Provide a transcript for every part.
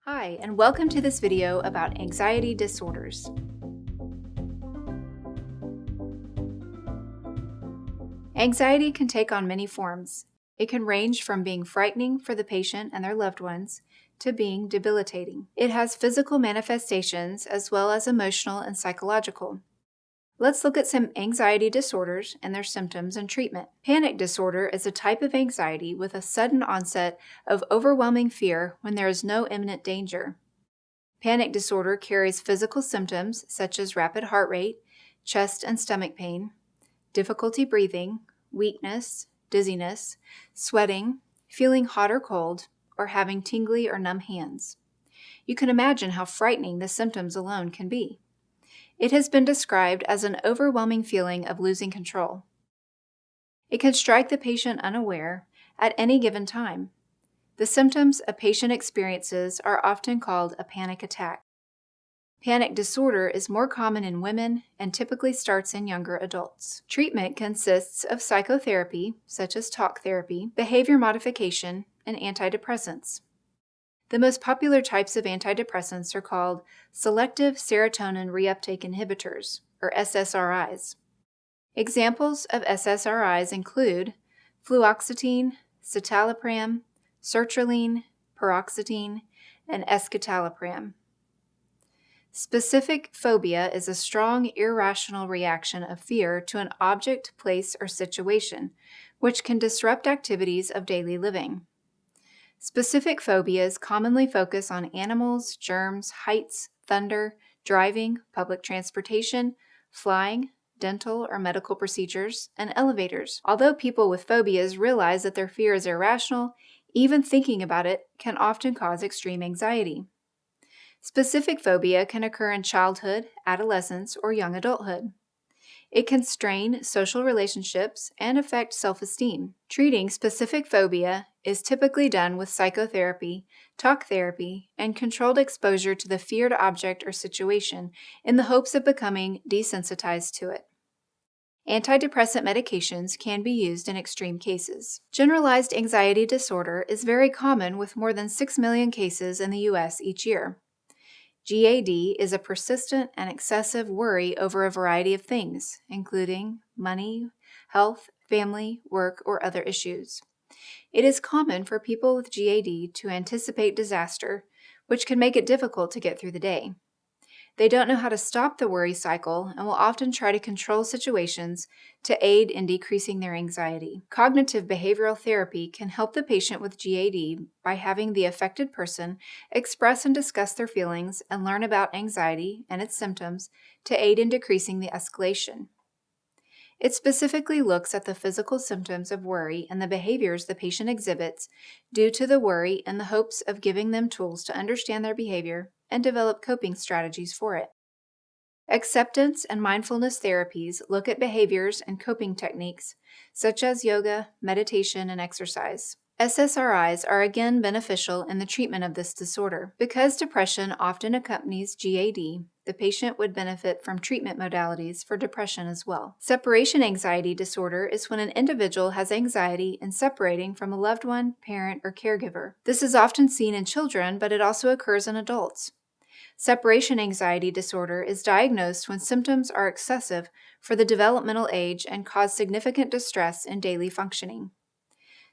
Hi, and welcome to this video about anxiety disorders. Anxiety can take on many forms. It can range from being frightening for the patient and their loved ones to being debilitating. It has physical manifestations as well as emotional and psychological. Let's look at some anxiety disorders and their symptoms and treatment. Panic disorder is a type of anxiety with a sudden onset of overwhelming fear when there is no imminent danger. Panic disorder carries physical symptoms such as rapid heart rate, chest and stomach pain, difficulty breathing, weakness, dizziness, sweating, feeling hot or cold, or having tingly or numb hands. You can imagine how frightening the symptoms alone can be. It has been described as an overwhelming feeling of losing control. It can strike the patient unaware at any given time. The symptoms a patient experiences are often called a panic attack. Panic disorder is more common in women and typically starts in younger adults. Treatment consists of psychotherapy, such as talk therapy, behavior modification, and antidepressants. The most popular types of antidepressants are called selective serotonin reuptake inhibitors, or SSRIs. Examples of SSRIs include fluoxetine, citalopram, sertraline, paroxetine, and escitalopram. Specific phobia is a strong, irrational reaction of fear to an object, place, or situation, which can disrupt activities of daily living. Specific phobias commonly focus on animals, germs, heights, thunder, driving, public transportation, flying, dental or medical procedures, and elevators. Although people with phobias realize that their fear is irrational, even thinking about it can often cause extreme anxiety. Specific phobia can occur in childhood, adolescence, or young adulthood. It can strain social relationships and affect self-esteem. Treating specific phobia is typically done with psychotherapy, talk therapy, and controlled exposure to the feared object or situation in the hopes of becoming desensitized to it. Antidepressant medications can be used in extreme cases. Generalized anxiety disorder is very common with more than 6 million cases in the U.S. each year. GAD is a persistent and excessive worry over a variety of things, including money, health, family, work, or other issues. It is common for people with GAD to anticipate disaster, which can make it difficult to get through the day. They don't know how to stop the worry cycle and will often try to control situations to aid in decreasing their anxiety. Cognitive behavioral therapy can help the patient with GAD by having the affected person express and discuss their feelings and learn about anxiety and its symptoms to aid in decreasing the escalation. It specifically looks at the physical symptoms of worry and the behaviors the patient exhibits due to the worry in the hopes of giving them tools to understand their behavior and develop coping strategies for it. Acceptance and mindfulness therapies look at behaviors and coping techniques such as yoga, meditation, and exercise. SSRIs are again beneficial in the treatment of this disorder. Because depression often accompanies GAD, the patient would benefit from treatment modalities for depression as well. Separation anxiety disorder is when an individual has anxiety in separating from a loved one, parent, or caregiver. This is often seen in children, but it also occurs in adults. Separation anxiety disorder is diagnosed when symptoms are excessive for the developmental age and cause significant distress in daily functioning.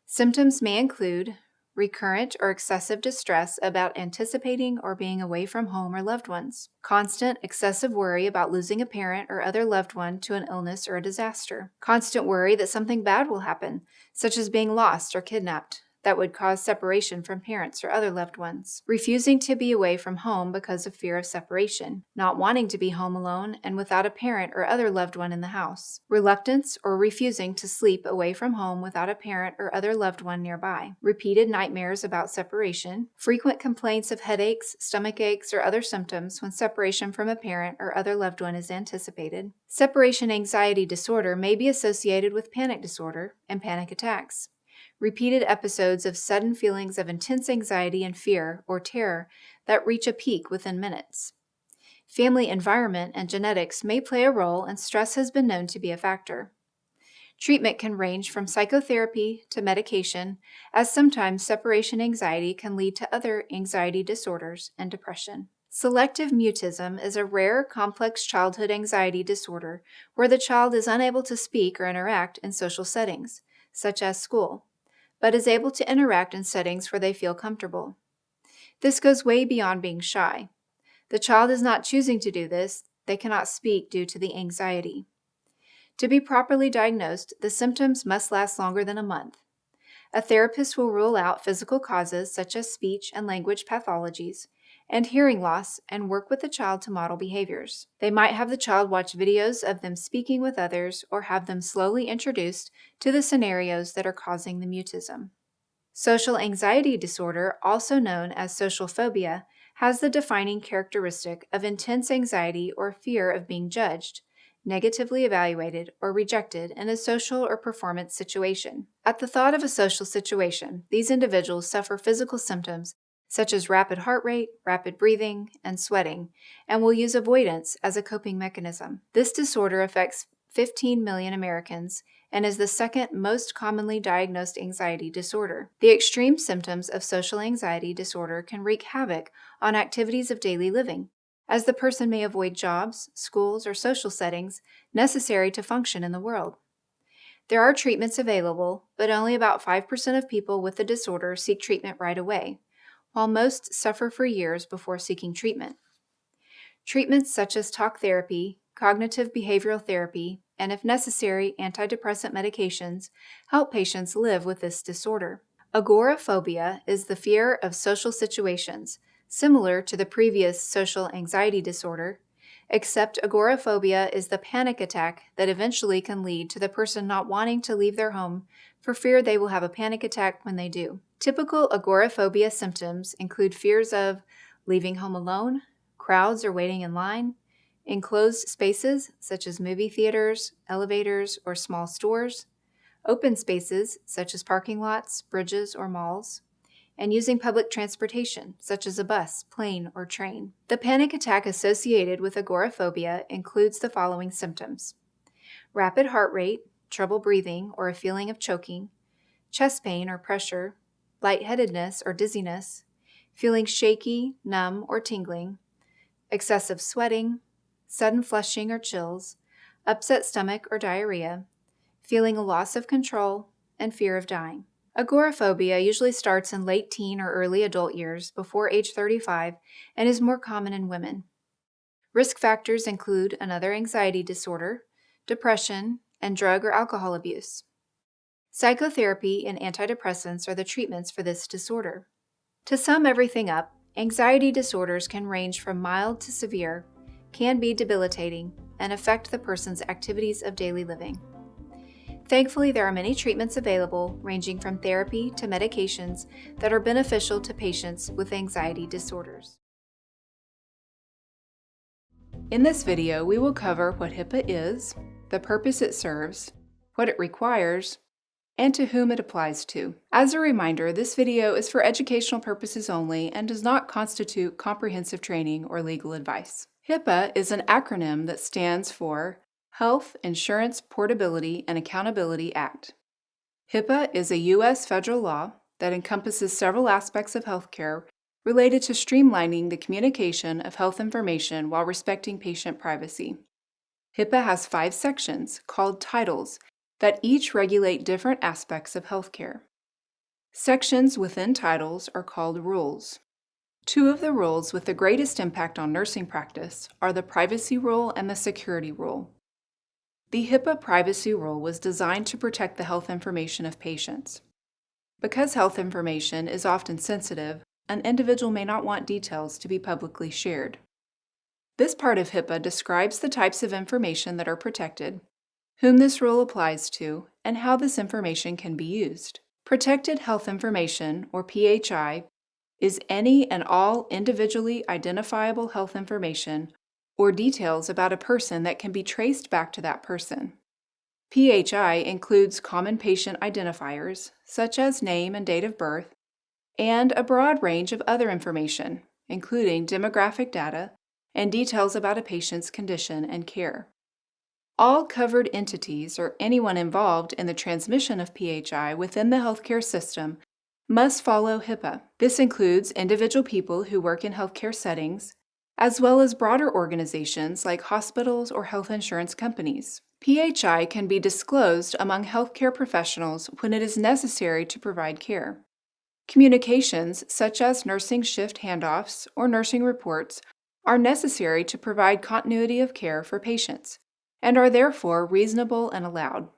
Symptoms may include recurrent or excessive distress about anticipating or being away from home or loved ones, constant excessive worry about losing a parent or other loved one to an illness or a disaster, constant worry that something bad will happen, such as being lost or kidnapped, that would cause separation from parents or other loved ones, refusing to be away from home because of fear of separation, not wanting to be home alone and without a parent or other loved one in the house, reluctance or refusing to sleep away from home without a parent or other loved one nearby, repeated nightmares about separation, frequent complaints of headaches, stomach aches, or other symptoms when separation from a parent or other loved one is anticipated. Separation anxiety disorder may be associated with panic disorder and panic attacks. Repeated episodes of sudden feelings of intense anxiety and fear or terror that reach a peak within minutes. Family environment and genetics may play a role, and stress has been known to be a factor. Treatment can range from psychotherapy to medication, as sometimes separation anxiety can lead to other anxiety disorders and depression. Selective mutism is a rare, complex childhood anxiety disorder where the child is unable to speak or interact in social settings, such as school, but is able to interact in settings where they feel comfortable. This goes way beyond being shy. The child is not choosing to do this, they cannot speak due to the anxiety. To be properly diagnosed, the symptoms must last longer than a month. A therapist will rule out physical causes such as speech and language pathologies and hearing loss and work with the child to model behaviors. They might have the child watch videos of them speaking with others or have them slowly introduced to the scenarios that are causing the mutism. Social anxiety disorder, also known as social phobia, has the defining characteristic of intense anxiety or fear of being judged, negatively evaluated, or rejected in a social or performance situation. At the thought of a social situation, these individuals suffer physical symptoms such as rapid heart rate, rapid breathing, and sweating, and will use avoidance as a coping mechanism. This disorder affects 15 million Americans and is the second most commonly diagnosed anxiety disorder. The extreme symptoms of social anxiety disorder can wreak havoc on activities of daily living, as the person may avoid jobs, schools, or social settings necessary to function in the world. There are treatments available, but only about 5% of people with the disorder seek treatment right away, while most suffer for years before seeking treatment. Treatments such as talk therapy, cognitive behavioral therapy, and if necessary, antidepressant medications help patients live with this disorder. Agoraphobia is the fear of social situations, similar to the previous social anxiety disorder, except agoraphobia is the panic attack that eventually can lead to the person not wanting to leave their home for fear they will have a panic attack when they do. Typical agoraphobia symptoms include fears of leaving home alone, crowds or waiting in line, enclosed spaces such as movie theaters, elevators, or small stores, open spaces such as parking lots, bridges, or malls, and using public transportation such as a bus, plane, or train. The panic attack associated with agoraphobia includes the following symptoms: rapid heart rate, trouble breathing or a feeling of choking, chest pain or pressure, lightheadedness or dizziness, feeling shaky, numb, or tingling, excessive sweating, sudden flushing or chills, upset stomach or diarrhea, feeling a loss of control, and fear of dying. Agoraphobia usually starts in late teen or early adult years before age 35 and is more common in women. Risk factors include another anxiety disorder, depression, and drug or alcohol abuse. Psychotherapy and antidepressants are the treatments for this disorder. To sum everything up, anxiety disorders can range from mild to severe, can be debilitating, and affect the person's activities of daily living. Thankfully, there are many treatments available, ranging from therapy to medications that are beneficial to patients with anxiety disorders. In this video, we will cover what HIPAA is, the purpose it serves, what it requires, and to whom it applies to. As a reminder, this video is for educational purposes only and does not constitute comprehensive training or legal advice. HIPAA is an acronym that stands for Health Insurance Portability and Accountability Act. HIPAA is a U.S. federal law that encompasses several aspects of healthcare related to streamlining the communication of health information while respecting patient privacy. HIPAA has 5 sections called titles that each regulate different aspects of healthcare. Sections within titles are called rules. 2 of the rules with the greatest impact on nursing practice are the privacy rule and the security rule. The HIPAA privacy rule was designed to protect the health information of patients. Because health information is often sensitive, an individual may not want details to be publicly shared. This part of HIPAA describes the types of information that are protected, whom this rule applies to, and how this information can be used. Protected health information, or PHI, is any and all individually identifiable health information or details about a person that can be traced back to that person. PHI includes common patient identifiers, such as name and date of birth, and a broad range of other information, including demographic data and details about a patient's condition and care. All covered entities or anyone involved in the transmission of PHI within the healthcare system must follow HIPAA. This includes individual people who work in healthcare settings, as well as broader organizations like hospitals or health insurance companies. PHI can be disclosed among healthcare professionals when it is necessary to provide care. Communications, such as nursing shift handoffs or nursing reports, are necessary to provide continuity of care for patients and are therefore reasonable and allowed.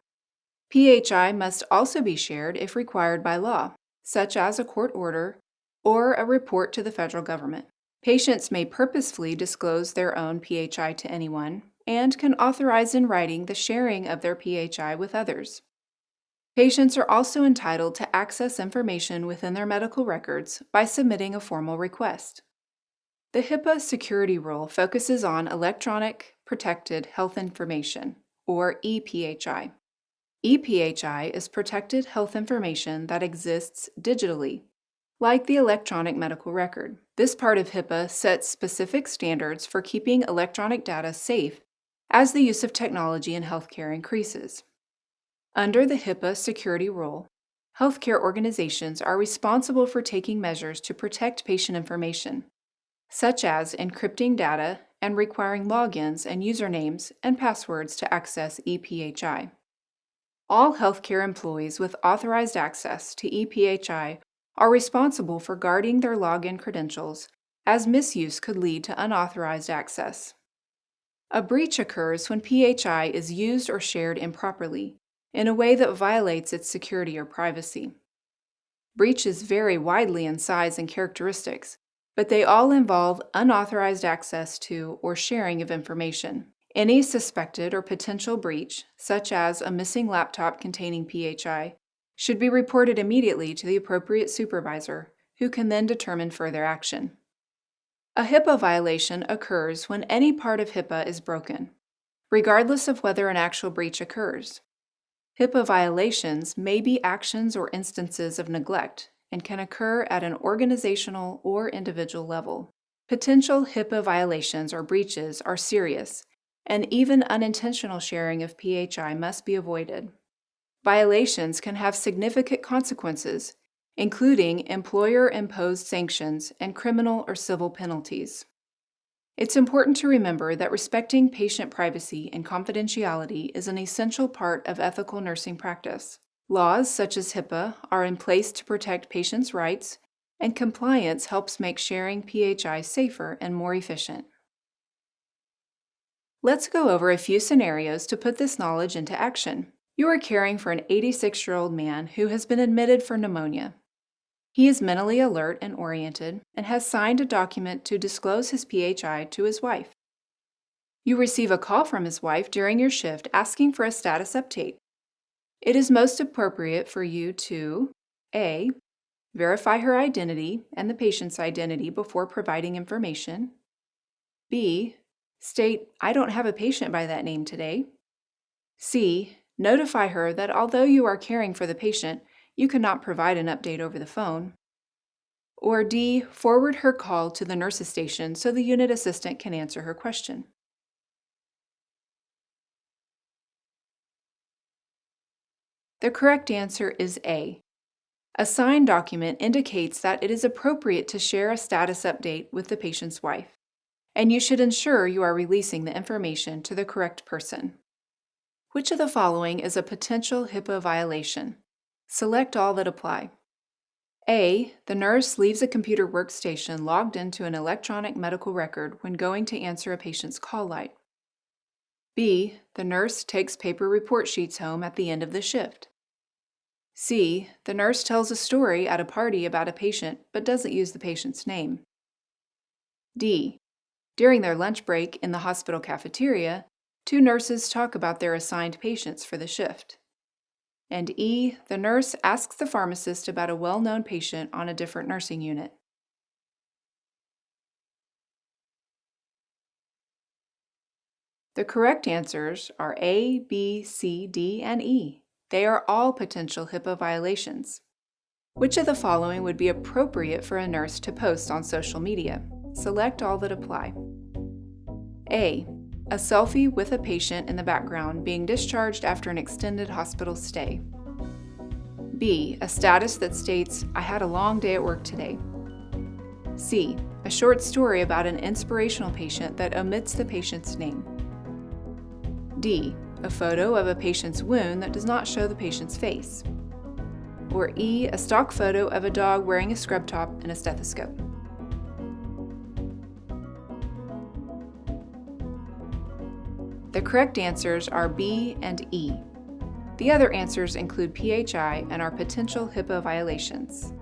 PHI must also be shared if required by law, such as a court order or a report to the federal government. Patients may purposefully disclose their own PHI to anyone and can authorize in writing the sharing of their PHI with others. Patients are also entitled to access information within their medical records by submitting a formal request. The HIPAA security rule focuses on electronic protected health information, or ePHI. ePHI is protected health information that exists digitally, like the electronic medical record. This part of HIPAA sets specific standards for keeping electronic data safe as the use of technology in healthcare increases. Under the HIPAA security rule, healthcare organizations are responsible for taking measures to protect patient information, such as encrypting data and requiring logins and usernames and passwords to access ePHI. All healthcare employees with authorized access to ePHI are responsible for guarding their login credentials, as misuse could lead to unauthorized access. A breach occurs when PHI is used or shared improperly, in a way that violates its security or privacy. Breaches vary widely in size and characteristics, but they all involve unauthorized access to or sharing of information. Any suspected or potential breach, such as a missing laptop containing PHI, should be reported immediately to the appropriate supervisor, who can then determine further action. A HIPAA violation occurs when any part of HIPAA is broken, regardless of whether an actual breach occurs. HIPAA violations may be actions or instances of neglect and can occur at an organizational or individual level. Potential HIPAA violations or breaches are serious, and even unintentional sharing of PHI must be avoided. Violations can have significant consequences, including employer-imposed sanctions and criminal or civil penalties. It's important to remember that respecting patient privacy and confidentiality is an essential part of ethical nursing practice. Laws such as HIPAA are in place to protect patients' rights, and compliance helps make sharing PHI safer and more efficient. Let's go over a few scenarios to put this knowledge into action. You are caring for an 86-year-old man who has been admitted for pneumonia. He is mentally alert and oriented and has signed a document to disclose his PHI to his wife. You receive a call from his wife during your shift asking for a status update. It is most appropriate for you to A. Verify her identity and the patient's identity before providing information. B. State, "I don't have a patient by that name today." C. Notify her that although you are caring for the patient, you cannot provide an update over the phone. Or D. Forward her call to the nurse's station so the unit assistant can answer her question. The correct answer is A. A signed document indicates that it is appropriate to share a status update with the patient's wife, and you should ensure you are releasing the information to the correct person. Which of the following is a potential HIPAA violation? Select all that apply. A. The nurse leaves a computer workstation logged into an electronic medical record when going to answer a patient's call light. B. The nurse takes paper report sheets home at the end of the shift. C. The nurse tells a story at a party about a patient but doesn't use the patient's name. D. During their lunch break in the hospital cafeteria, two nurses talk about their assigned patients for the shift. And E. The nurse asks the pharmacist about a well-known patient on a different nursing unit. The correct answers are A, B, C, D, and E. They are all potential HIPAA violations. Which of the following would be appropriate for a nurse to post on social media? Select all that apply. A. A selfie with a patient in the background being discharged after an extended hospital stay. B. A status that states, "I had a long day at work today." C. A short story about an inspirational patient that omits the patient's name. D. A photo of a patient's wound that does not show the patient's face. Or E. A stock photo of a dog wearing a scrub top and a stethoscope. The correct answers are B and E. The other answers include PHI and are potential HIPAA violations.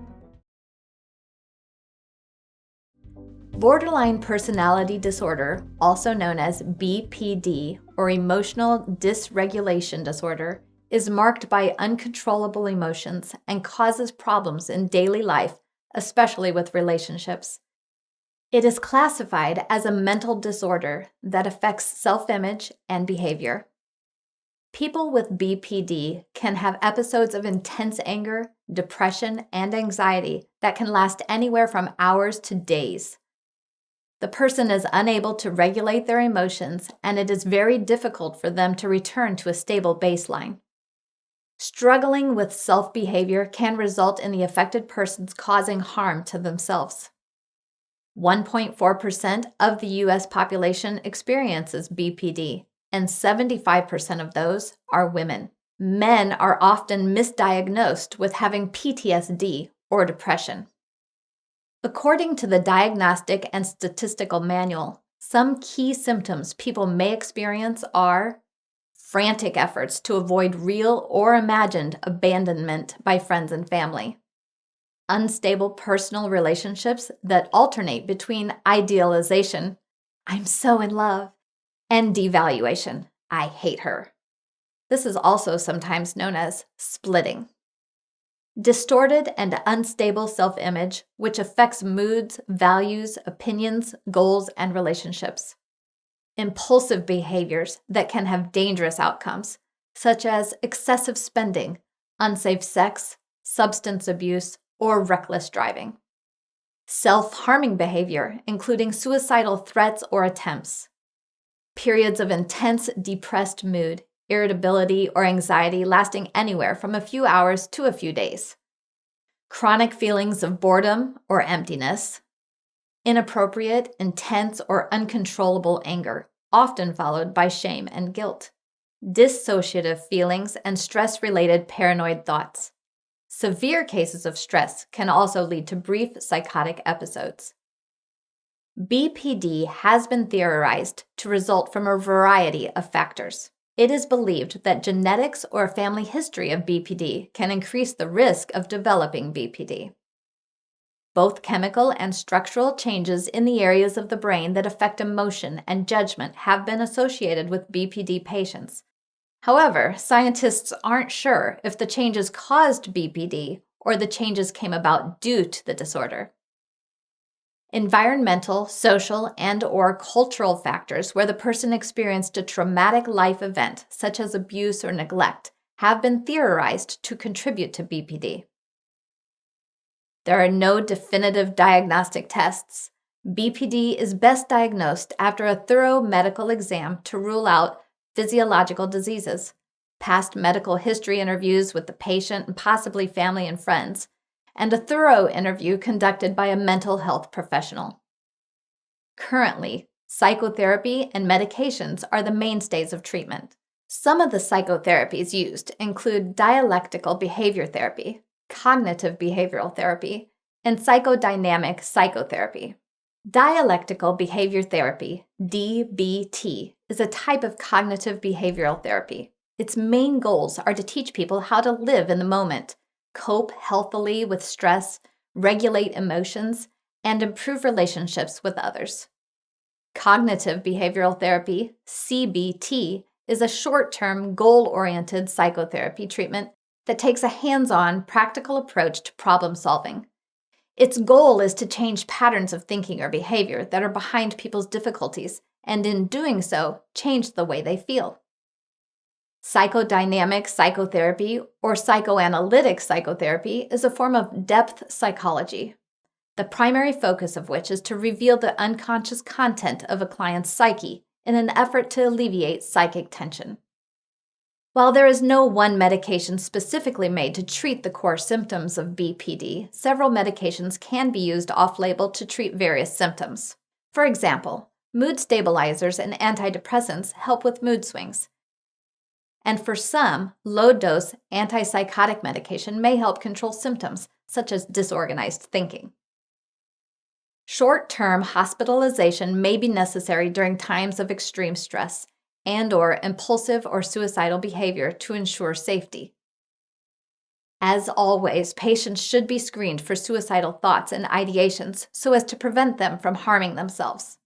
Borderline personality disorder, also known as BPD or emotional dysregulation disorder, is marked by uncontrollable emotions and causes problems in daily life, especially with relationships. It is classified as a mental disorder that affects self-image and behavior. People with BPD can have episodes of intense anger, depression, and anxiety that can last anywhere from hours to days. The person is unable to regulate their emotions, and it is very difficult for them to return to a stable baseline. Struggling with self-behavior can result in the affected persons causing harm to themselves. 1.4% of the U.S. population experiences BPD, and 75% of those are women. Men are often misdiagnosed with having PTSD or depression. According to the Diagnostic and Statistical Manual, some key symptoms people may experience are frantic efforts to avoid real or imagined abandonment by friends and family, unstable personal relationships that alternate between idealization, "I'm so in love," and devaluation, "I hate her." This is also sometimes known as splitting. Distorted and unstable self-image, which affects moods, values, opinions, goals, and relationships. Impulsive behaviors that can have dangerous outcomes, such as excessive spending, unsafe sex, substance abuse, or reckless driving. Self-harming behavior, including suicidal threats or attempts. Periods of intense depressed mood, irritability, or anxiety lasting anywhere from a few hours to a few days. Chronic feelings of boredom or emptiness. Inappropriate, intense, or uncontrollable anger, often followed by shame and guilt. Dissociative feelings and stress-related paranoid thoughts. Severe cases of stress can also lead to brief psychotic episodes. BPD has been theorized to result from a variety of factors. It is believed that genetics or a family history of BPD can increase the risk of developing BPD. Both chemical and structural changes in the areas of the brain that affect emotion and judgment have been associated with BPD patients. However, scientists aren't sure if the changes caused BPD or the changes came about due to the disorder. Environmental, social, and/or cultural factors where the person experienced a traumatic life event, such as abuse or neglect, have been theorized to contribute to BPD. There are no definitive diagnostic tests. BPD is best diagnosed after a thorough medical exam to rule out physiological diseases, past medical history interviews with the patient and possibly family and friends, and a thorough interview conducted by a mental health professional. Currently, psychotherapy and medications are the mainstays of treatment. Some of the psychotherapies used include dialectical behavior therapy, cognitive behavioral therapy, and psychodynamic psychotherapy. Dialectical behavior therapy, DBT, is a type of cognitive behavioral therapy. Its main goals are to teach people how to live in the moment, cope healthily with stress, regulate emotions, and improve relationships with others. Cognitive behavioral therapy, CBT, is a short-term, goal-oriented psychotherapy treatment that takes a hands-on, practical approach to problem solving. Its goal is to change patterns of thinking or behavior that are behind people's difficulties, and in doing so, change the way they feel. Psychodynamic psychotherapy or psychoanalytic psychotherapy is a form of depth psychology, the primary focus of which is to reveal the unconscious content of a client's psyche in an effort to alleviate psychic tension. While there is no one medication specifically made to treat the core symptoms of BPD, several medications can be used off-label to treat various symptoms. For example, mood stabilizers and antidepressants help with mood swings. And for some, low-dose antipsychotic medication may help control symptoms, such as disorganized thinking. Short-term hospitalization may be necessary during times of extreme stress and/or impulsive or suicidal behavior to ensure safety. As always, patients should be screened for suicidal thoughts and ideations so as to prevent them from harming themselves.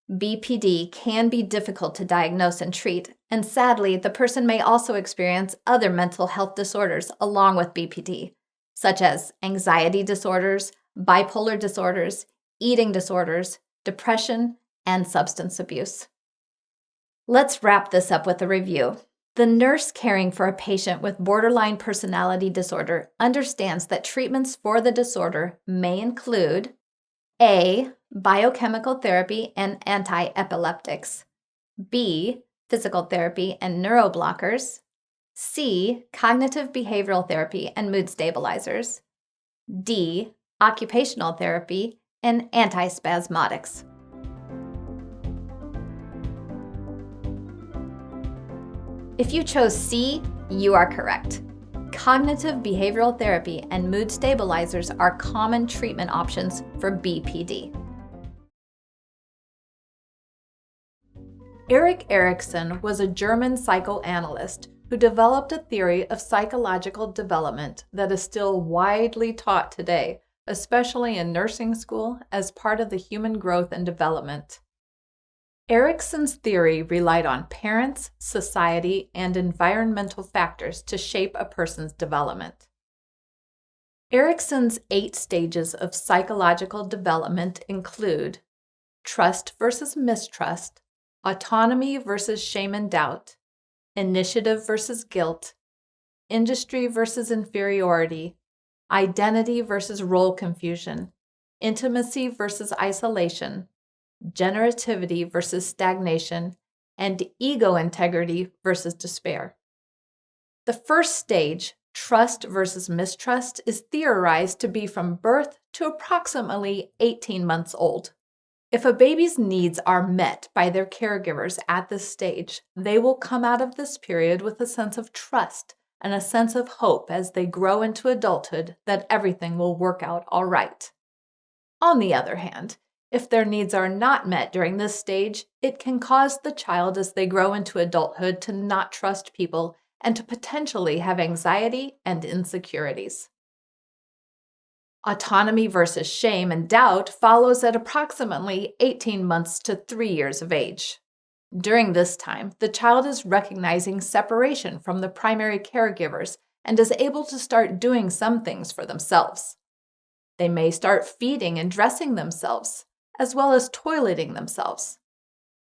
BPD can be difficult to diagnose and treat, and sadly, the person may also experience other mental health disorders along with BPD, such as anxiety disorders, bipolar disorders, eating disorders, depression, and substance abuse. Let's wrap this up with a review. The nurse caring for a patient with borderline personality disorder understands that treatments for the disorder may include A. Biochemical therapy and anti-epileptics, B. Physical therapy and neuroblockers, C. Cognitive behavioral therapy and mood stabilizers, D. Occupational therapy and antispasmodics. If you chose C, you are correct. Cognitive behavioral therapy and mood stabilizers are common treatment options for BPD. Erik Erikson was a German psychoanalyst who developed a theory of psychological development that is still widely taught today, especially in nursing school, as part of the human growth and development. Erikson's theory relied on parents, society, and environmental factors to shape a person's development. Erikson's 8 stages of psychological development include trust versus mistrust, autonomy versus shame and doubt, initiative versus guilt, industry versus inferiority, identity versus role confusion, intimacy versus isolation, generativity versus stagnation, and ego integrity versus despair. The first stage, trust versus mistrust, is theorized to be from birth to approximately 18 months old. If a baby's needs are met by their caregivers at this stage, they will come out of this period with a sense of trust and a sense of hope as they grow into adulthood that everything will work out all right. On the other hand, if their needs are not met during this stage, it can cause the child as they grow into adulthood to not trust people and to potentially have anxiety and insecurities. Autonomy versus shame and doubt follows at approximately 18 months to 3 years of age. During this time, the child is recognizing separation from the primary caregivers and is able to start doing some things for themselves. They may start feeding and dressing themselves, as well as toileting themselves.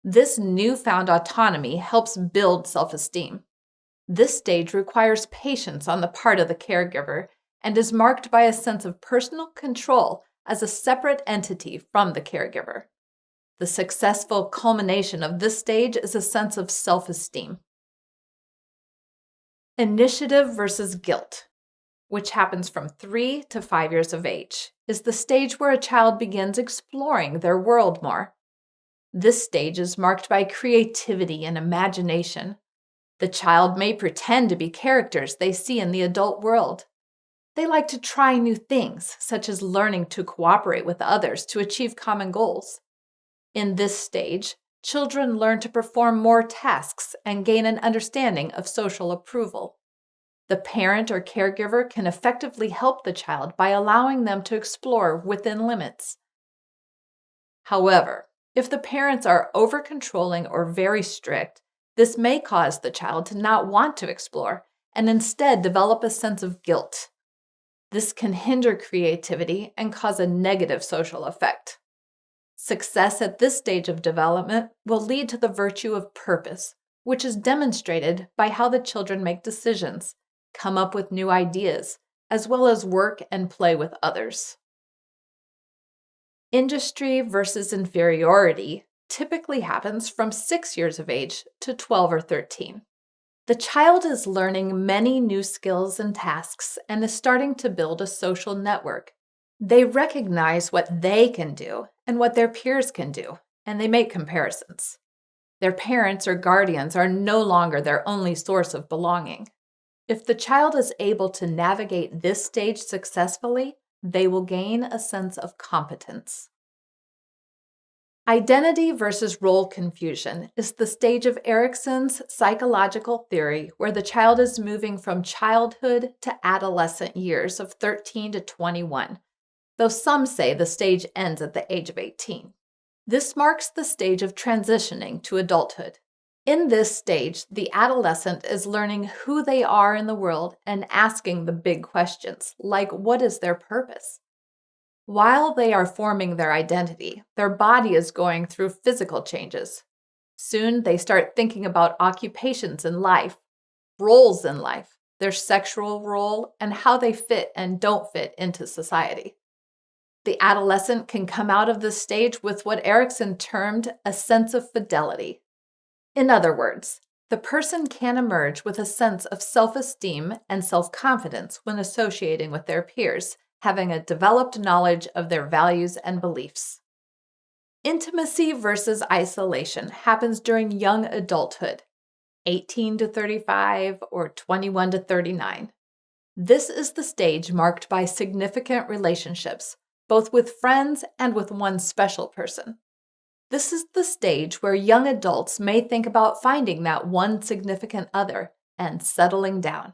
This newfound autonomy helps build self-esteem. This stage requires patience on the part of the caregiver and is marked by a sense of personal control as a separate entity from the caregiver. The successful culmination of this stage is a sense of self-esteem. Initiative versus guilt, which happens from 3 to 5 years of age, is the stage where a child begins exploring their world more. This stage is marked by creativity and imagination. The child may pretend to be characters they see in the adult world. They like to try new things, such as learning to cooperate with others to achieve common goals. In this stage, children learn to perform more tasks and gain an understanding of social approval. The parent or caregiver can effectively help the child by allowing them to explore within limits. However, if the parents are over-controlling or very strict, this may cause the child to not want to explore and instead develop a sense of guilt. This can hinder creativity and cause a negative social effect. Success at this stage of development will lead to the virtue of purpose, which is demonstrated by how the children make decisions, come up with new ideas, as well as work and play with others. Industry versus inferiority typically happens from 6 years of age to 12 or 13. The child is learning many new skills and tasks and is starting to build a social network. They recognize what they can do and what their peers can do, and they make comparisons. Their parents or guardians are no longer their only source of belonging. If the child is able to navigate this stage successfully, they will gain a sense of competence. Identity versus role confusion is the stage of Erikson's psychological theory where the child is moving from childhood to adolescent years of 13 to 21, though some say the stage ends at the age of 18. This marks the stage of transitioning to adulthood. In this stage, the adolescent is learning who they are in the world and asking the big questions, like what is their purpose? While they are forming their identity, their body is going through physical changes. Soon they start thinking about occupations in life, roles in life, their sexual role, and how they fit and don't fit into society. The adolescent can come out of this stage with what Erikson termed a sense of fidelity. In other words, the person can emerge with a sense of self-esteem and self-confidence when associating with their peers, having a developed knowledge of their values and beliefs. Intimacy versus isolation happens during young adulthood, 18 to 35 or 21 to 39. This is the stage marked by significant relationships, both with friends and with one special person. This is the stage where young adults may think about finding that one significant other and settling down.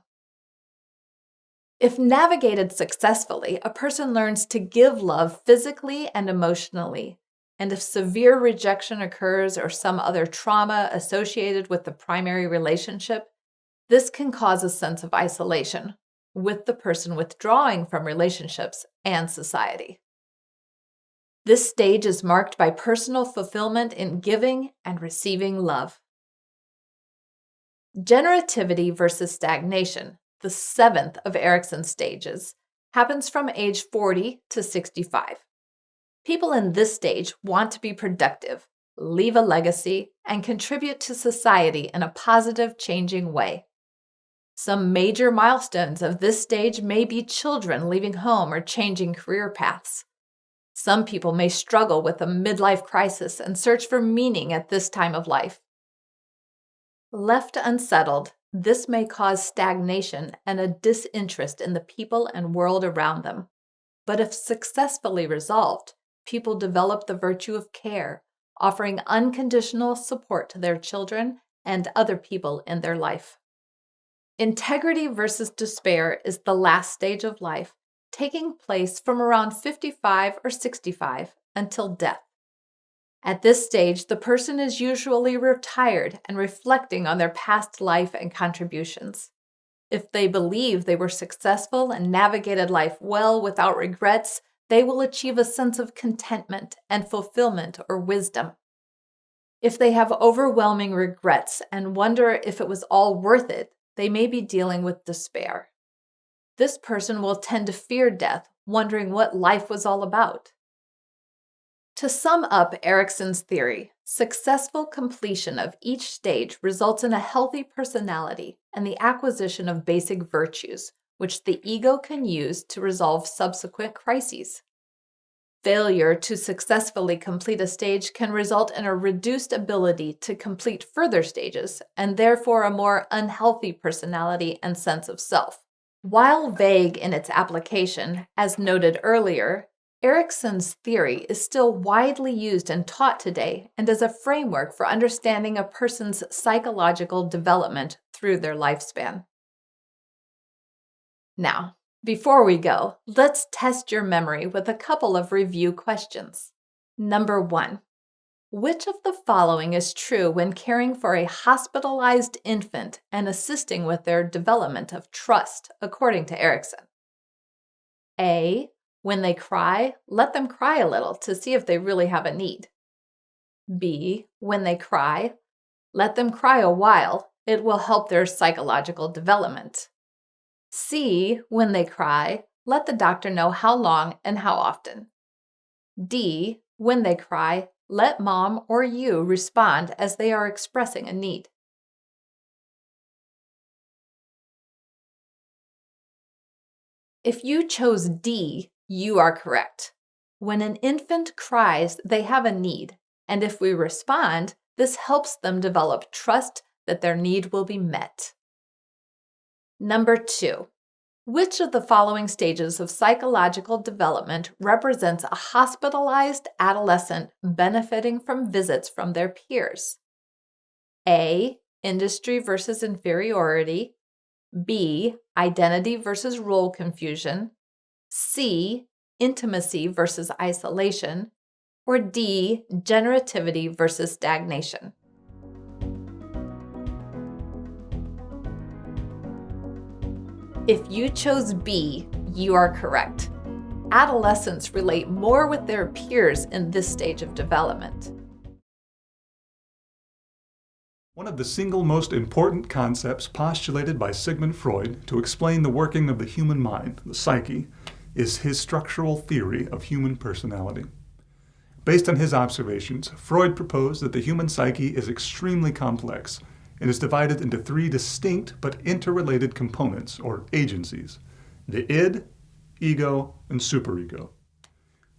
If navigated successfully, a person learns to give love physically and emotionally, and if severe rejection occurs or some other trauma associated with the primary relationship, this can cause a sense of isolation, with the person withdrawing from relationships and society. This stage is marked by personal fulfillment in giving and receiving love. Generativity versus stagnation, the 7th of Erikson's stages, happens from age 40 to 65. People in this stage want to be productive, leave a legacy, and contribute to society in a positive, changing way. Some major milestones of this stage may be children leaving home or changing career paths. Some people may struggle with a midlife crisis and search for meaning at this time of life. Left unsettled, this may cause stagnation and a disinterest in the people and world around them. But if successfully resolved, people develop the virtue of care, offering unconditional support to their children and other people in their life. Integrity versus despair is the last stage of life, taking place from around 55 or 65 until death. At this stage, the person is usually retired and reflecting on their past life and contributions. If they believe they were successful and navigated life well without regrets, they will achieve a sense of contentment and fulfillment or wisdom. If they have overwhelming regrets and wonder if it was all worth it, they may be dealing with despair. This person will tend to fear death, wondering what life was all about. To sum up Erikson's theory, successful completion of each stage results in a healthy personality and the acquisition of basic virtues, which the ego can use to resolve subsequent crises. Failure to successfully complete a stage can result in a reduced ability to complete further stages, and therefore a more unhealthy personality and sense of self. While vague in its application, as noted earlier, Erikson's theory is still widely used and taught today and as a framework for understanding a person's psychological development through their lifespan. Now, before we go, let's test your memory with a couple of review questions. Number 1. Which of the following is true when caring for a hospitalized infant and assisting with their development of trust, according to Erikson? A. When they cry, let them cry a little to see if they really have a need. B. When they cry, let them cry a while. It will help their psychological development. C. When they cry, let the doctor know how long and how often. D. When they cry, Let mom or you respond as they are expressing a need. If you chose D, you are correct. When an infant cries, they have a need, and if we respond, this helps them develop trust that their need will be met. Number 2. Which of the following stages of psychological development represents a hospitalized adolescent benefiting from visits from their peers? A. Industry versus inferiority. B. Identity versus role confusion. C. Intimacy versus isolation. Or D. Generativity versus stagnation. If you chose B, you are correct. Adolescents relate more with their peers in this stage of development. One of the single most important concepts postulated by Sigmund Freud to explain the working of the human mind, the psyche, is his structural theory of human personality. Based on his observations, Freud proposed that the human psyche is extremely complex and is divided into 3 distinct but interrelated components, or agencies: the id, ego, and superego.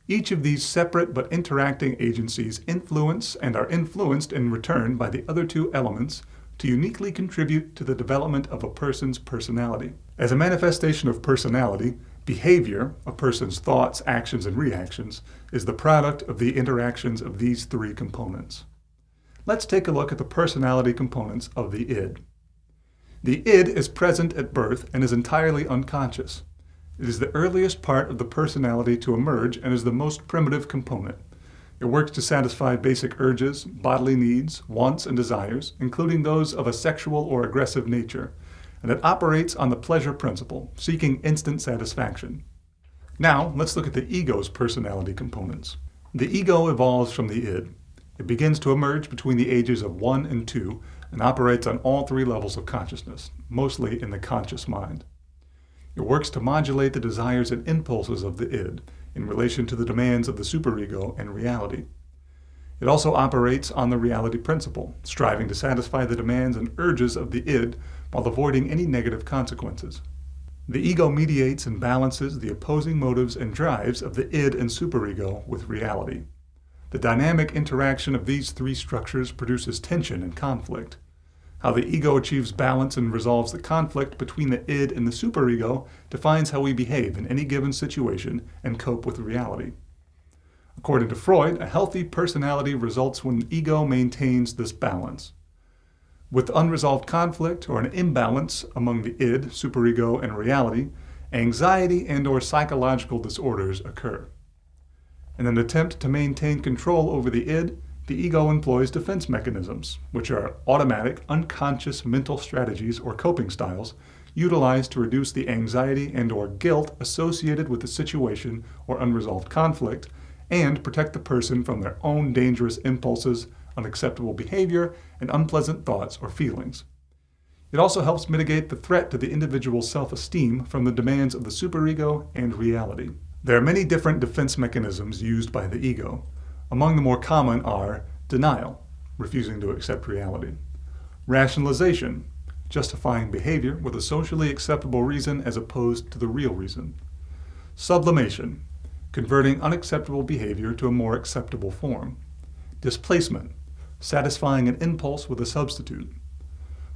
Each of these separate but interacting agencies influence and are influenced in return by the other 2 elements to uniquely contribute to the development of a person's personality. As a manifestation of personality, behavior, a person's thoughts, actions, and reactions, is the product of the interactions of these 3 components. Let's take a look at the personality components of the id. The id is present at birth and is entirely unconscious. It is the earliest part of the personality to emerge and is the most primitive component. It works to satisfy basic urges, bodily needs, wants, and desires, including those of a sexual or aggressive nature, and it operates on the pleasure principle, seeking instant satisfaction. Now, let's look at the ego's personality components. The ego evolves from the id. It begins to emerge between the ages of 1 and 2 and operates on all 3 levels of consciousness, mostly in the conscious mind. It works to modulate the desires and impulses of the id in relation to the demands of the superego and reality. It also operates on the reality principle, striving to satisfy the demands and urges of the id while avoiding any negative consequences. The ego mediates and balances the opposing motives and drives of the id and superego with reality. The dynamic interaction of these 3 structures produces tension and conflict. How the ego achieves balance and resolves the conflict between the id and the superego defines how we behave in any given situation and cope with reality. According to Freud, a healthy personality results when the ego maintains this balance. With unresolved conflict or an imbalance among the id, superego, and reality, anxiety and/or psychological disorders occur. In an attempt to maintain control over the id, the ego employs defense mechanisms, which are automatic, unconscious mental strategies or coping styles utilized to reduce the anxiety and/or guilt associated with the situation or unresolved conflict and protect the person from their own dangerous impulses, unacceptable behavior, and unpleasant thoughts or feelings. It also helps mitigate the threat to the individual's self-esteem from the demands of the superego and reality. There are many different defense mechanisms used by the ego. Among the more common are denial, refusing to accept reality; rationalization, justifying behavior with a socially acceptable reason as opposed to the real reason; sublimation, converting unacceptable behavior to a more acceptable form; displacement, satisfying an impulse with a substitute;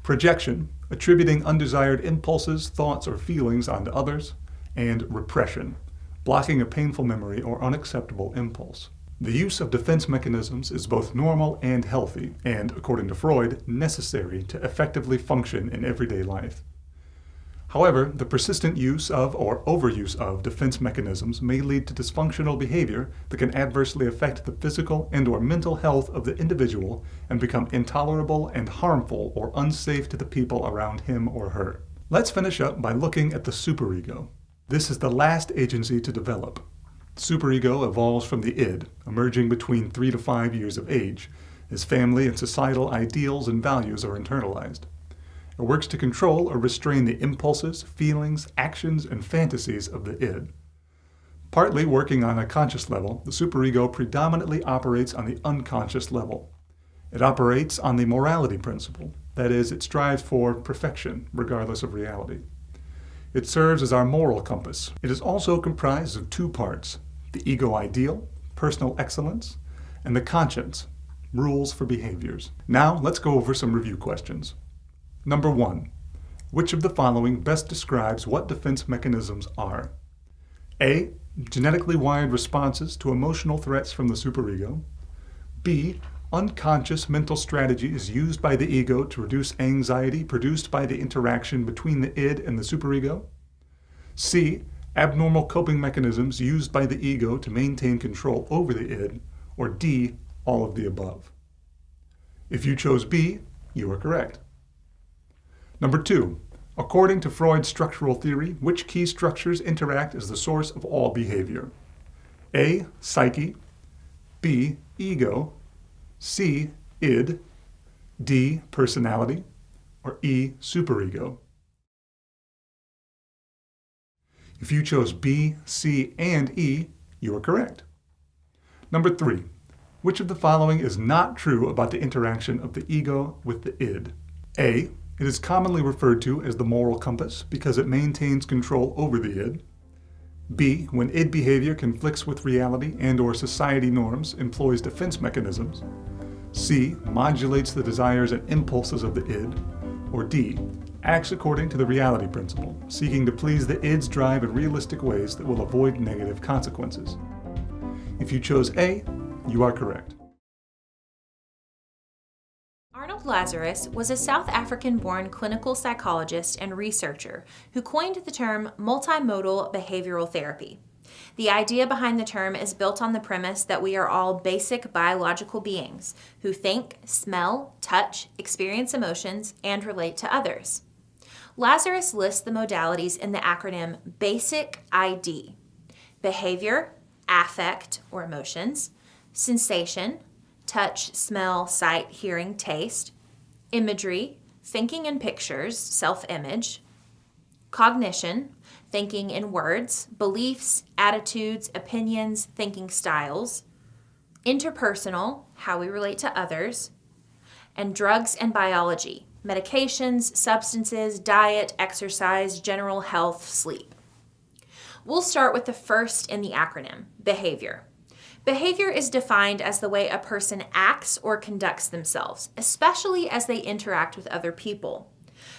projection, attributing undesired impulses, thoughts, or feelings onto others; and repression, blocking a painful memory or unacceptable impulse. The use of defense mechanisms is both normal and healthy, and, according to Freud, necessary to effectively function in everyday life. However, the persistent use of or overuse of defense mechanisms may lead to dysfunctional behavior that can adversely affect the physical and/or mental health of the individual and become intolerable and harmful or unsafe to the people around him or her. Let's finish up by looking at the superego. This is the last agency to develop. Superego evolves from the id, emerging between 3 to 5 years of age, as family and societal ideals and values are internalized. It works to control or restrain the impulses, feelings, actions, and fantasies of the id. Partly working on a conscious level, the superego predominantly operates on the unconscious level. It operates on the morality principle. That is, it strives for perfection, regardless of reality. It serves as our moral compass. It is also comprised of two parts: the ego ideal, personal excellence, and the conscience, rules for behaviors. Now, let's go over some review questions. Number 1. Which of the following best describes what defense mechanisms are? A. Genetically wired responses to emotional threats from the superego. B. Unconscious mental strategies used by the ego to reduce anxiety produced by the interaction between the id and the superego. C. Abnormal coping mechanisms used by the ego to maintain control over the id. Or D. All of the above. If you chose B, you are correct. Number 2. According to Freud's structural theory, which key structures interact as the source of all behavior? A. Psyche. B. Ego. C. Id. D. Personality. Or E. Superego. If you chose B, C, and E, you are correct. Number 3. Which of the following is not true about the interaction of the ego with the id? A. It is commonly referred to as the moral compass because it maintains control over the id. B. When id behavior conflicts with reality and/or society norms, employs defense mechanisms. C. Modulates the desires and impulses of the id. Or D. Acts according to the reality principle, seeking to please the id's drive in realistic ways that will avoid negative consequences. If you chose A, you are correct. Arnold Lazarus was a South African-born clinical psychologist and researcher who coined the term multimodal behavioral therapy. The idea behind the term is built on the premise that we are all basic biological beings who think, smell, touch, experience emotions, and relate to others. Lazarus lists the modalities in the acronym BASIC ID: behavior, affect or emotions, sensation, touch, smell, sight, hearing, taste, imagery, thinking in pictures, self-image, cognition, thinking in words, beliefs, attitudes, opinions, thinking styles, interpersonal, how we relate to others, and drugs and biology, medications, substances, diet, exercise, general health, sleep. We'll start with the first in the acronym, behavior. Behavior is defined as the way a person acts or conducts themselves, especially as they interact with other people.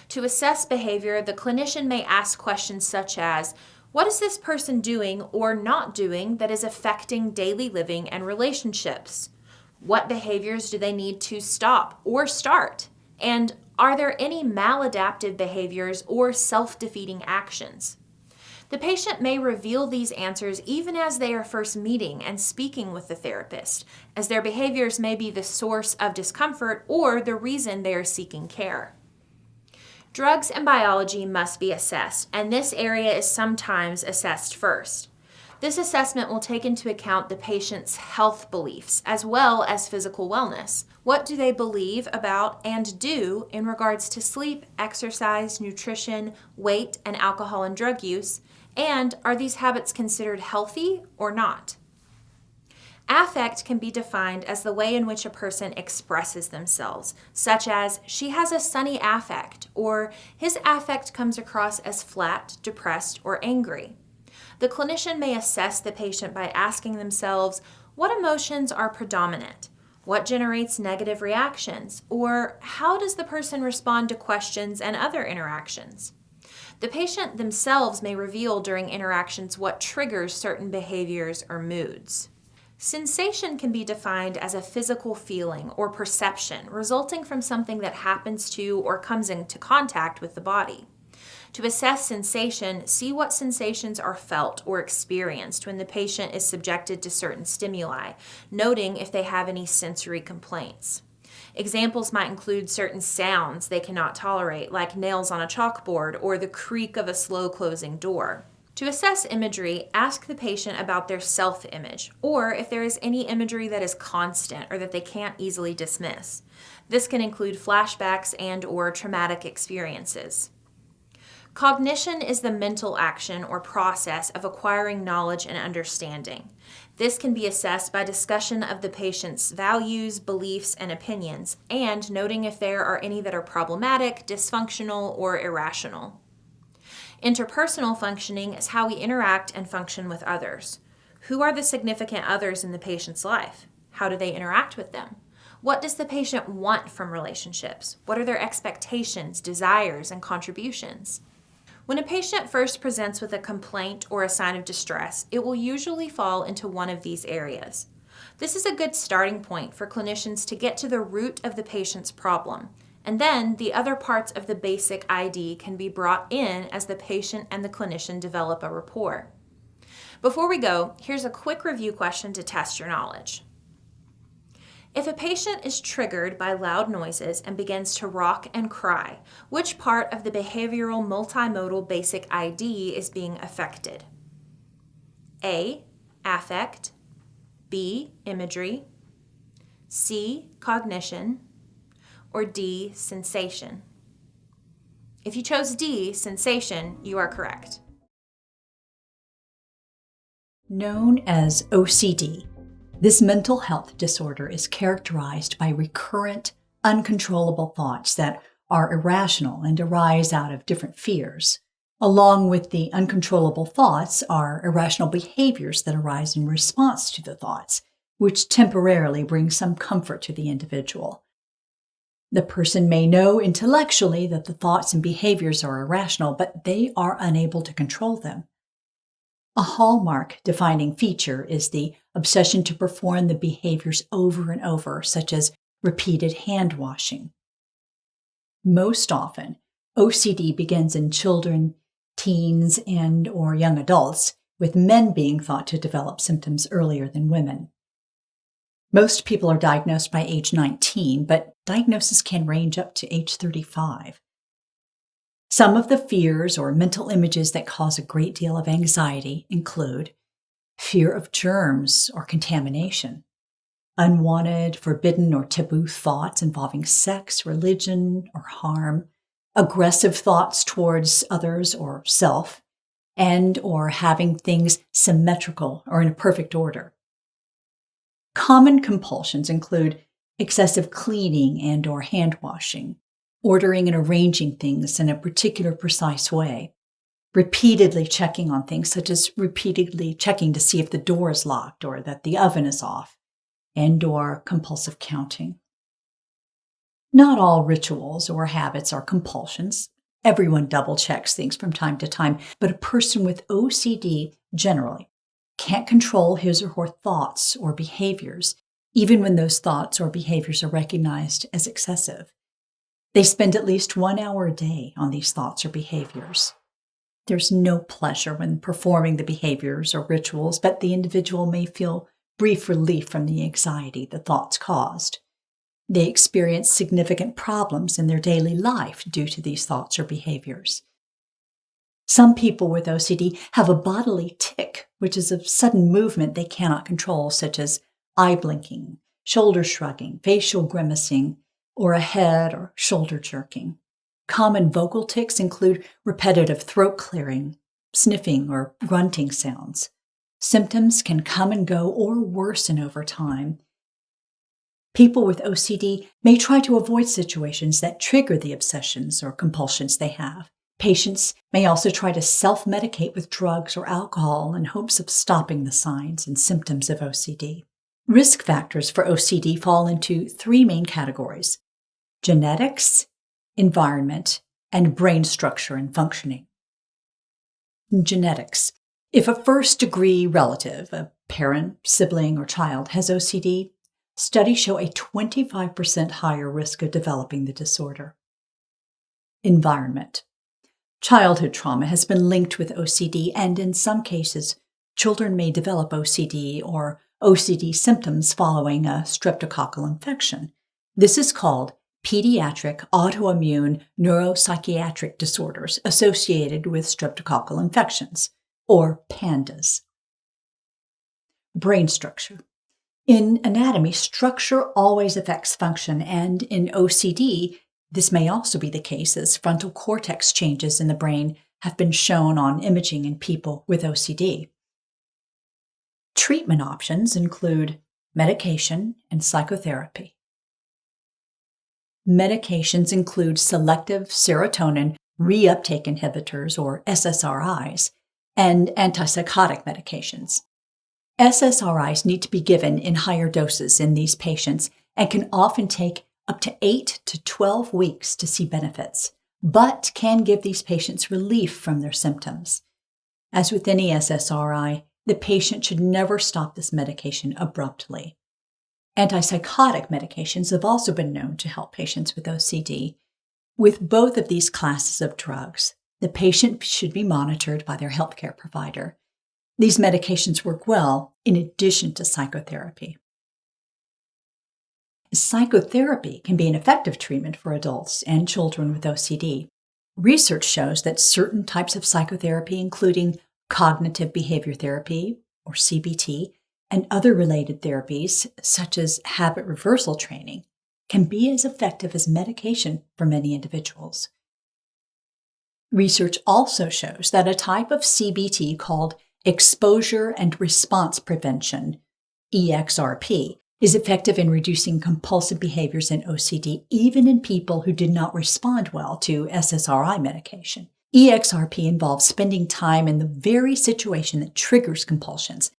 To assess behavior, the clinician may ask questions such as, what is this person doing or not doing that is affecting daily living and relationships? What behaviors do they need to stop or start? And are there any maladaptive behaviors or self-defeating actions? The patient may reveal these answers even as they are first meeting and speaking with the therapist, as their behaviors may be the source of discomfort or the reason they are seeking care. Drugs and biology must be assessed, and this area is sometimes assessed first. This assessment will take into account the patient's health beliefs as well as physical wellness. What do they believe about and do in regards to sleep, exercise, nutrition, weight, and alcohol and drug use? And are these habits considered healthy or not? Affect can be defined as the way in which a person expresses themselves, such as, she has a sunny affect, or his affect comes across as flat, depressed, or angry. The clinician may assess the patient by asking themselves, what emotions are predominant? What generates negative reactions? Or how does the person respond to questions and other interactions? The patient themselves may reveal during interactions what triggers certain behaviors or moods. Sensation can be defined as a physical feeling or perception resulting from something that happens to or comes into contact with the body. To assess sensation, see what sensations are felt or experienced when the patient is subjected to certain stimuli, noting if they have any sensory complaints. Examples might include certain sounds they cannot tolerate, like nails on a chalkboard or the creak of a slow-closing door. To assess imagery, ask the patient about their self-image, or if there is any imagery that is constant or that they can't easily dismiss. This can include flashbacks and/or traumatic experiences. Cognition is the mental action or process of acquiring knowledge and understanding. This can be assessed by discussion of the patient's values, beliefs, and opinions, and noting if there are any that are problematic, dysfunctional, or irrational. Interpersonal functioning is how we interact and function with others. Who are the significant others in the patient's life? How do they interact with them? What does the patient want from relationships? What are their expectations, desires, and contributions? When a patient first presents with a complaint or a sign of distress, it will usually fall into one of these areas. This is a good starting point for clinicians to get to the root of the patient's problem, and then the other parts of the basic ID can be brought in as the patient and the clinician develop a rapport. Before we go, here's a quick review question to test your knowledge. If a patient is triggered by loud noises and begins to rock and cry, which part of the behavioral multimodal basic ID is being affected? A, affect, B, imagery, C, cognition, or D, sensation? If you chose D, sensation, you are correct. Known as OCD, this mental health disorder is characterized by recurrent, uncontrollable thoughts that are irrational and arise out of different fears. Along with the uncontrollable thoughts are irrational behaviors that arise in response to the thoughts, which temporarily bring some comfort to the individual. The person may know intellectually that the thoughts and behaviors are irrational, but they are unable to control them. A hallmark defining feature is the obsession to perform the behaviors over and over, such as repeated hand washing. Most often, OCD begins in children, teens, and/or young adults, with men being thought to develop symptoms earlier than women. Most people are diagnosed by age 19, but diagnosis can range up to age 35. Some of the fears or mental images that cause a great deal of anxiety include fear of germs or contamination, unwanted, forbidden, or taboo thoughts involving sex, religion, or harm, aggressive thoughts towards others or self, and/or having things symmetrical or in a perfect order. Common compulsions include excessive cleaning and/or hand washing, ordering and arranging things in a particular precise way, repeatedly checking on things, such as repeatedly checking to see if the door is locked or that the oven is off, and/or compulsive counting. Not all rituals or habits are compulsions. Everyone double checks things from time to time, but a person with OCD generally can't control his or her thoughts or behaviors, even when those thoughts or behaviors are recognized as excessive. They spend at least 1 hour a day on these thoughts or behaviors. There's no pleasure when performing the behaviors or rituals, but the individual may feel brief relief from the anxiety the thoughts caused. They experience significant problems in their daily life due to these thoughts or behaviors. Some people with OCD have a bodily tic, which is a sudden movement they cannot control, such as eye blinking, shoulder shrugging, facial grimacing, or a head or shoulder jerking. Common vocal tics include repetitive throat clearing, sniffing, or grunting sounds. Symptoms can come and go or worsen over time. People with OCD may try to avoid situations that trigger the obsessions or compulsions they have. Patients may also try to self-medicate with drugs or alcohol in hopes of stopping the signs and symptoms of OCD. Risk factors for OCD fall into 3 main categories: genetics, environment, and brain structure and functioning. Genetics. If a first-degree relative, a parent, sibling, or child, has OCD, studies show a 25% higher risk of developing the disorder. Environment. Childhood trauma has been linked with OCD, and in some cases, children may develop OCD or OCD symptoms following a streptococcal infection. This is called pediatric autoimmune neuropsychiatric disorders associated with streptococcal infections, or PANDAS. Brain structure. In anatomy, structure always affects function, and in OCD, this may also be the case as frontal cortex changes in the brain have been shown on imaging in people with OCD. Treatment options include medication and psychotherapy. Medications include selective serotonin reuptake inhibitors, or SSRIs, and antipsychotic medications. SSRIs need to be given in higher doses in these patients and can often take up to 8 to 12 weeks to see benefits, but can give these patients relief from their symptoms. As with any SSRI, the patient should never stop this medication abruptly. Antipsychotic medications have also been known to help patients with OCD. With both of these classes of drugs, the patient should be monitored by their healthcare provider. These medications work well in addition to psychotherapy. Psychotherapy can be an effective treatment for adults and children with OCD. Research shows that certain types of psychotherapy, including cognitive behavior therapy, or CBT, and other related therapies, such as habit reversal training, can be as effective as medication for many individuals. Research also shows that a type of CBT called exposure and response prevention, EXRP, is effective in reducing compulsive behaviors in OCD, even in people who did not respond well to SSRI medication. EXRP involves spending time in the very situation that triggers compulsions,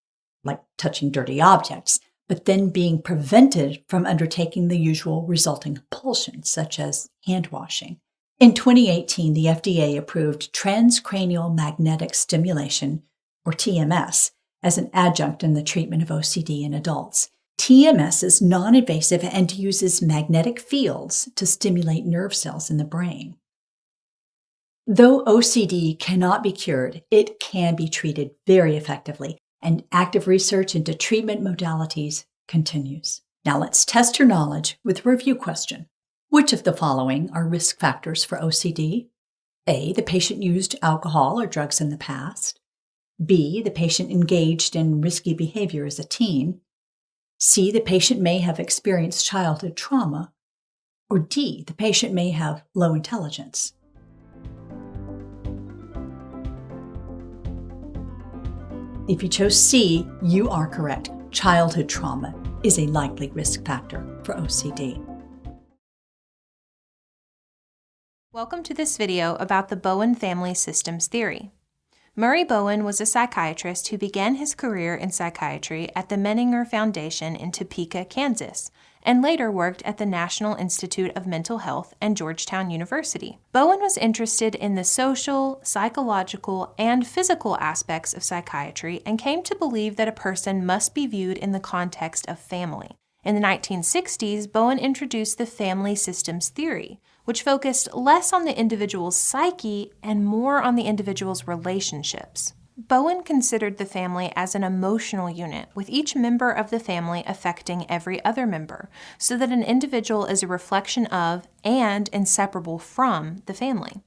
like touching dirty objects, but then being prevented from undertaking the usual resulting compulsions, such as hand washing. In 2018, the FDA approved transcranial magnetic stimulation, or TMS, as an adjunct in the treatment of OCD in adults. TMS is non-invasive and uses magnetic fields to stimulate nerve cells in the brain. Though OCD cannot be cured, it can be treated very effectively, and active research into treatment modalities continues. Now let's test your knowledge with a review question. Which of the following are risk factors for OCD? A, the patient used alcohol or drugs in the past. B, the patient engaged in risky behavior as a teen. C, the patient may have experienced childhood trauma. Or D, the patient may have low intelligence. If you chose C, you are correct. Childhood trauma is a likely risk factor for OCD. Welcome to this video about the Bowen family systems theory. Murray Bowen was a psychiatrist who began his career in psychiatry at the Menninger Foundation in Topeka, Kansas, and later worked at the National Institute of Mental Health and Georgetown University. Bowen was interested in the social, psychological, and physical aspects of psychiatry and came to believe that a person must be viewed in the context of family. In the 1960s, Bowen introduced the family systems theory, which focused less on the individual's psyche and more on the individual's relationships. Bowen considered the family as an emotional unit, with each member of the family affecting every other member, so that an individual is a reflection of and inseparable from the family.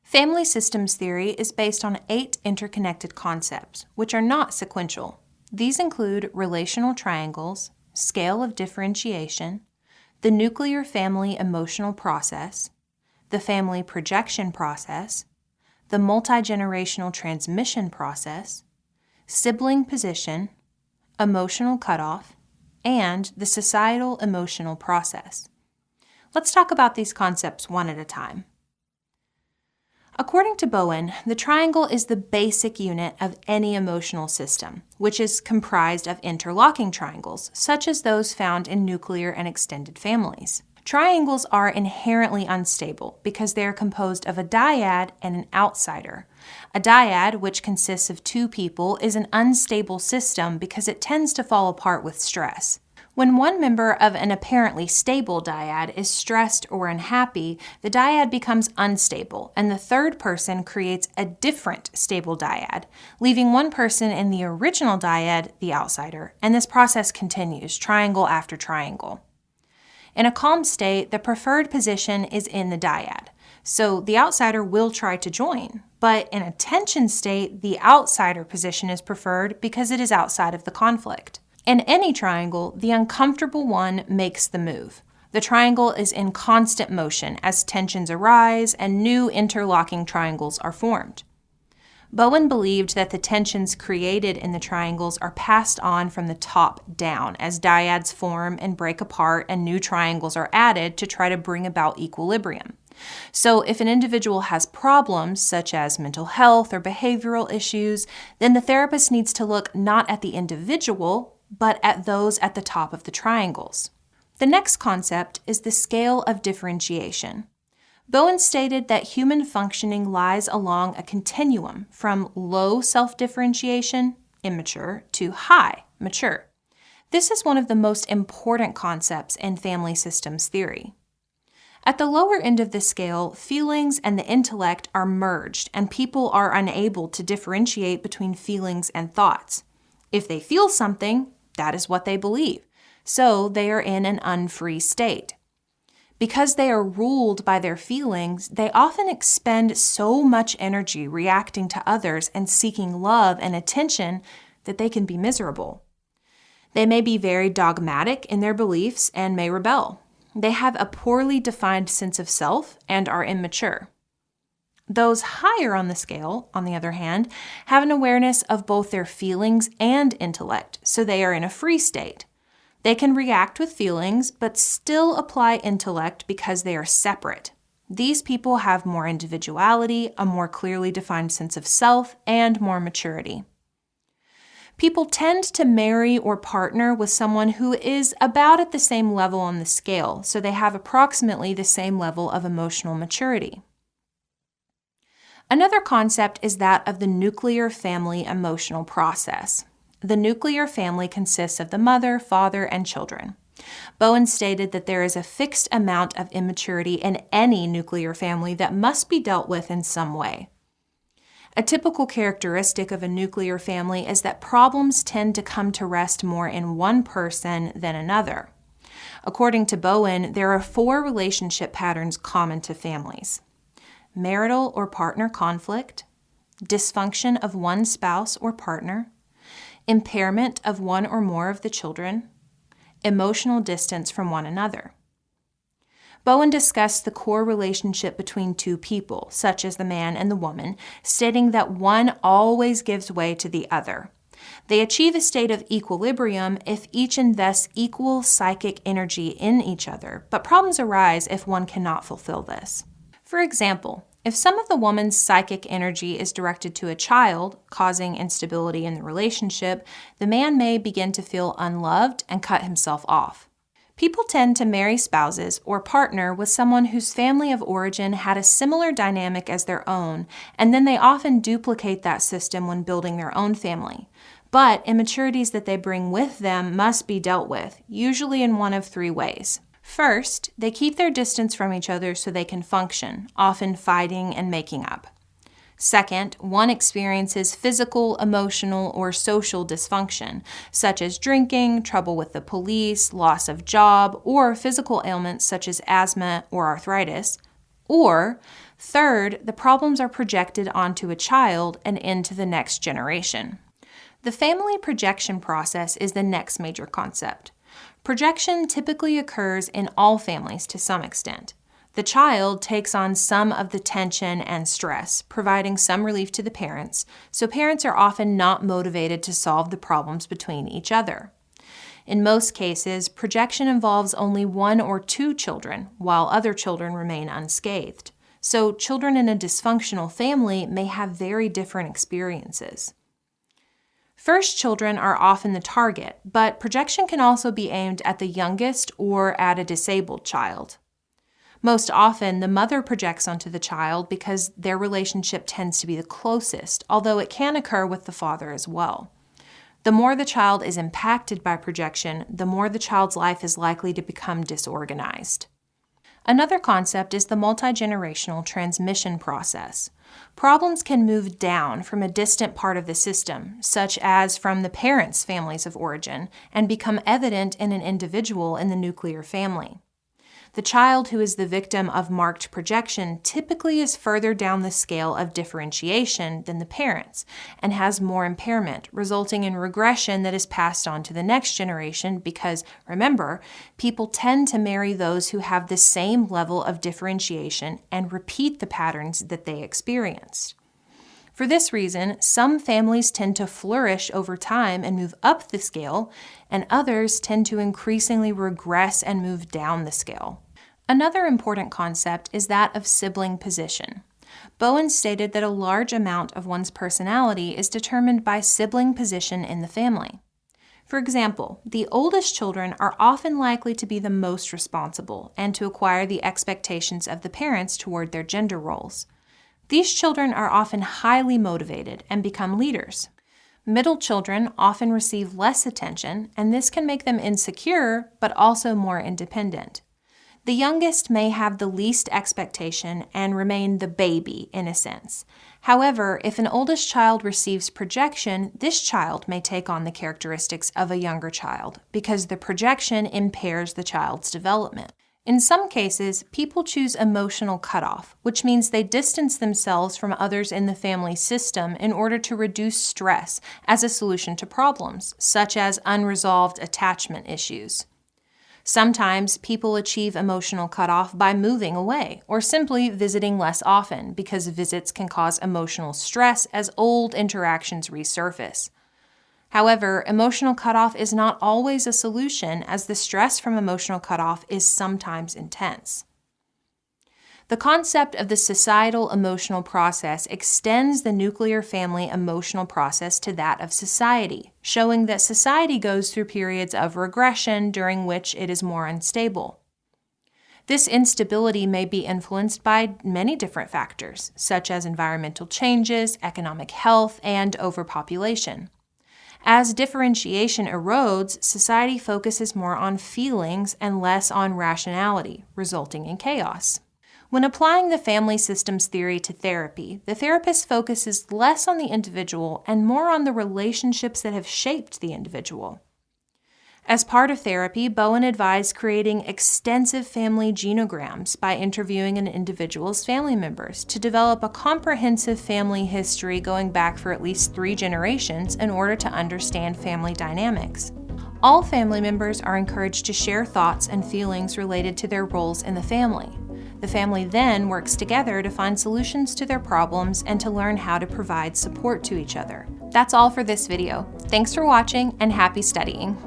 Family systems theory is based on 8 interconnected concepts, which are not sequential. These include relational triangles, scale of differentiation, the nuclear family emotional process, the family projection process, the multi-generational transmission process, sibling position, emotional cutoff, and the societal emotional process. Let's talk about these concepts one at a time. According to Bowen, the triangle is the basic unit of any emotional system, which is comprised of interlocking triangles, such as those found in nuclear and extended families. Triangles are inherently unstable because they are composed of a dyad and an outsider. A dyad, which consists of 2 people, is an unstable system because it tends to fall apart with stress. When one member of an apparently stable dyad is stressed or unhappy, the dyad becomes unstable, and the third person creates a different stable dyad, leaving one person in the original dyad, the outsider, and this process continues, triangle after triangle. In a calm state, the preferred position is in the dyad, so the outsider will try to join, but in a tension state, the outsider position is preferred because it is outside of the conflict. In any triangle, the uncomfortable one makes the move. The triangle is in constant motion as tensions arise and new interlocking triangles are formed. Bowen believed that the tensions created in the triangles are passed on from the top down as dyads form and break apart and new triangles are added to try to bring about equilibrium. So if an individual has problems such as mental health or behavioral issues, then the therapist needs to look not at the individual, but at those at the top of the triangles. The next concept is the scale of differentiation. Bowen stated that human functioning lies along a continuum from low self-differentiation, immature, to high, mature. This is one of the most important concepts in family systems theory. At the lower end of the scale, feelings and the intellect are merged, and people are unable to differentiate between feelings and thoughts. If they feel something, that is what they believe, so they are in an unfree state. Because they are ruled by their feelings, they often expend so much energy reacting to others and seeking love and attention that they can be miserable. They may be very dogmatic in their beliefs and may rebel. They have a poorly defined sense of self and are immature. Those higher on the scale, on the other hand, have an awareness of both their feelings and intellect, so they are in a free state. They can react with feelings, but still apply intellect because they are separate. These people have more individuality, a more clearly defined sense of self, and more maturity. People tend to marry or partner with someone who is about at the same level on the scale, so they have approximately the same level of emotional maturity. Another concept is that of the nuclear family emotional process. The nuclear family consists of the mother, father, and children. Bowen stated that there is a fixed amount of immaturity in any nuclear family that must be dealt with in some way. A typical characteristic of a nuclear family is that problems tend to come to rest more in one person than another. According to Bowen, there are 4 relationship patterns common to families: marital or partner conflict, dysfunction of one spouse or partner, impairment of one or more of the children, emotional distance from one another. Bowen discussed the core relationship between two people, such as the man and the woman, stating that one always gives way to the other. They achieve a state of equilibrium if each invests equal psychic energy in each other, but problems arise if one cannot fulfill this. For example, if some of the woman's psychic energy is directed to a child, causing instability in the relationship, the man may begin to feel unloved and cut himself off. People tend to marry spouses or partner with someone whose family of origin had a similar dynamic as their own, and then they often duplicate that system when building their own family. But immaturities that they bring with them must be dealt with, usually in one of 3 ways. First, they keep their distance from each other so they can function, often fighting and making up. Second, one experiences physical, emotional, or social dysfunction, such as drinking, trouble with the police, loss of job, or physical ailments such as asthma or arthritis. Or, third, the problems are projected onto a child and into the next generation. The family projection process is the next major concept. Projection typically occurs in all families to some extent. The child takes on some of the tension and stress, providing some relief to the parents, so parents are often not motivated to solve the problems between each other. In most cases, projection involves only 1 or 2 children, while other children remain unscathed. So children in a dysfunctional family may have very different experiences. First children are often the target, but projection can also be aimed at the youngest or at a disabled child. Most often, the mother projects onto the child because their relationship tends to be the closest, although it can occur with the father as well. The more the child is impacted by projection, the more the child's life is likely to become disorganized. Another concept is the multi-generational transmission process. Problems can move down from a distant part of the system, such as from the parents' families of origin, and become evident in an individual in the nuclear family. The child who is the victim of marked projection typically is further down the scale of differentiation than the parents and has more impairment, resulting in regression that is passed on to the next generation because, remember, people tend to marry those who have the same level of differentiation and repeat the patterns that they experienced. For this reason, some families tend to flourish over time and move up the scale, and others tend to increasingly regress and move down the scale. Another important concept is that of sibling position. Bowen stated that a large amount of one's personality is determined by sibling position in the family. For example, the oldest children are often likely to be the most responsible and to acquire the expectations of the parents toward their gender roles. These children are often highly motivated and become leaders. Middle children often receive less attention, and this can make them insecure, but also more independent. The youngest may have the least expectation and remain the baby in a sense. However, if an oldest child receives projection, this child may take on the characteristics of a younger child because the projection impairs the child's development. In some cases, people choose emotional cutoff, which means they distance themselves from others in the family system in order to reduce stress as a solution to problems, such as unresolved attachment issues. Sometimes people achieve emotional cutoff by moving away or simply visiting less often because visits can cause emotional stress as old interactions resurface. However, emotional cutoff is not always a solution as the stress from emotional cutoff is sometimes intense. The concept of the societal emotional process extends the nuclear family emotional process to that of society, showing that society goes through periods of regression during which it is more unstable. This instability may be influenced by many different factors, such as environmental changes, economic health, and overpopulation. As differentiation erodes, society focuses more on feelings and less on rationality, resulting in chaos. When applying the family systems theory to therapy, the therapist focuses less on the individual and more on the relationships that have shaped the individual. As part of therapy, Bowen advised creating extensive family genograms by interviewing an individual's family members to develop a comprehensive family history going back for at least 3 generations in order to understand family dynamics. All family members are encouraged to share thoughts and feelings related to their roles in the family. The family then works together to find solutions to their problems and to learn how to provide support to each other. That's all for this video. Thanks for watching and happy studying.